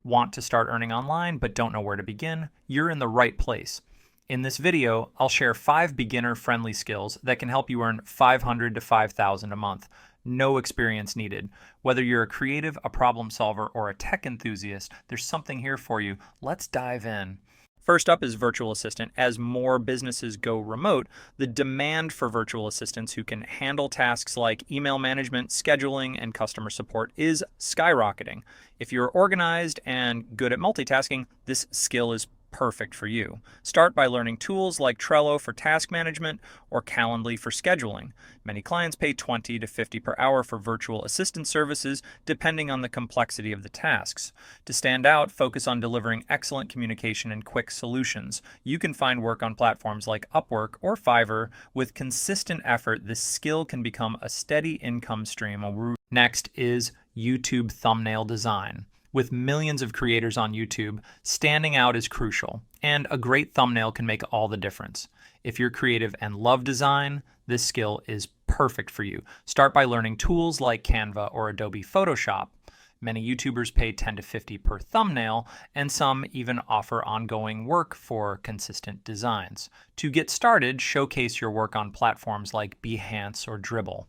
Want to start earning online but don't know where to begin? You're in the right place. In this video, I'll share 5 beginner-friendly skills that can help you earn $500 to $5,000 a month. No experience needed. Whether you're a creative, a problem solver, or a tech enthusiast, there's something here for you. Let's dive in. First up is virtual assistant. As more businesses go remote, the demand for virtual assistants who can handle tasks like email management, scheduling, and customer support is skyrocketing. If you're organized and good at multitasking, this skill is perfect for you. Start by learning tools like Trello for task management or Calendly for scheduling. Many clients pay $20 to $50 per hour for virtual assistant services, depending on the complexity of the tasks. To stand out, focus on delivering excellent communication and quick solutions. You can find work on platforms like Upwork or Fiverr. With consistent effort, this skill can become a steady income stream. Next is YouTube thumbnail design. With millions of creators on YouTube, standing out is crucial, and a great thumbnail can make all the difference. If you're creative and love design, this skill is perfect for you. Start by learning tools like Canva or Adobe Photoshop. Many YouTubers pay $10 to $50 per thumbnail, and some even offer ongoing work for consistent designs. To get started, showcase your work on platforms like Behance or Dribbble.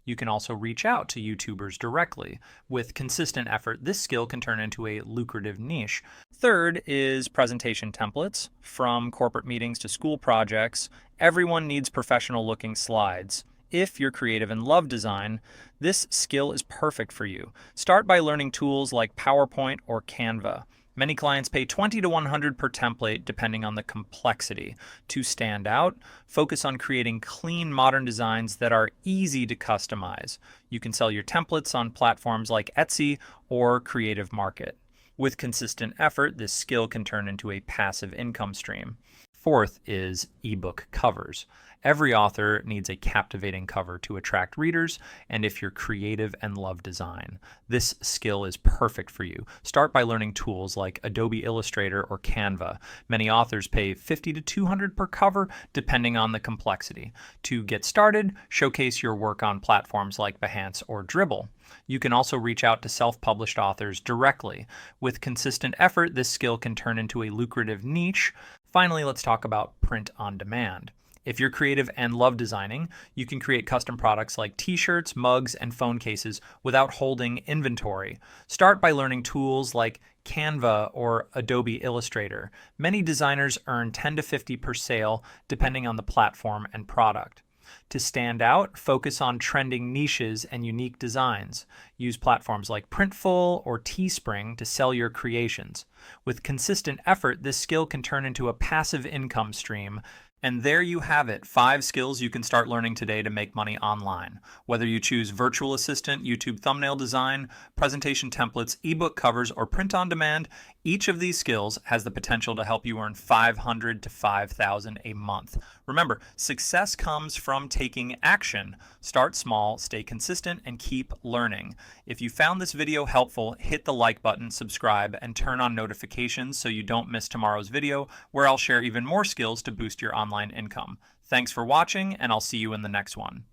You can also reach out to YouTubers directly. With consistent effort, this skill can turn into a lucrative niche. Third is presentation templates. From corporate meetings to school projects, everyone needs professional-looking slides. If you're creative and love design, this skill is perfect for you. Start by learning tools like PowerPoint or Canva. Many clients pay $20 to $100 per template depending on the complexity. To stand out, focus on creating clean, modern designs that are easy to customize. You can sell your templates on platforms like Etsy or Creative Market. With consistent effort, this skill can turn into a passive income stream. Fourth is ebook covers. Every author needs a captivating cover to attract readers, and if you're creative and love design, this skill is perfect for you. Start by learning tools like Adobe Illustrator or Canva. Many authors pay $50 to $200 per cover, depending on the complexity. To get started, showcase your work on platforms like Behance or Dribbble. You can also reach out to self-published authors directly. With consistent effort, this skill can turn into a lucrative niche. Finally, let's talk about print on demand. If you're creative and love designing, you can create custom products like t-shirts, mugs, and phone cases without holding inventory. Start by learning tools like Canva or Adobe Illustrator. Many designers earn $10 to $50 per sale, depending on the platform and product. To stand out, focus on trending niches and unique designs. Use platforms like Printful or Teespring to sell your creations. With consistent effort, this skill can turn into a passive income stream. And there you have it, 5 skills you can start learning today to make money online. Whether you choose virtual assistant, YouTube thumbnail design, presentation templates, ebook covers, or print on demand, each of these skills has the potential to help you earn $500 to $5,000 a month. Remember, success comes from taking action. Start small, stay consistent, and keep learning. If you found this video helpful, hit the like button, subscribe, and turn on notifications so you don't miss tomorrow's video, where I'll share even more skills to boost your online income. Thanks for watching, and I'll see you in the next one.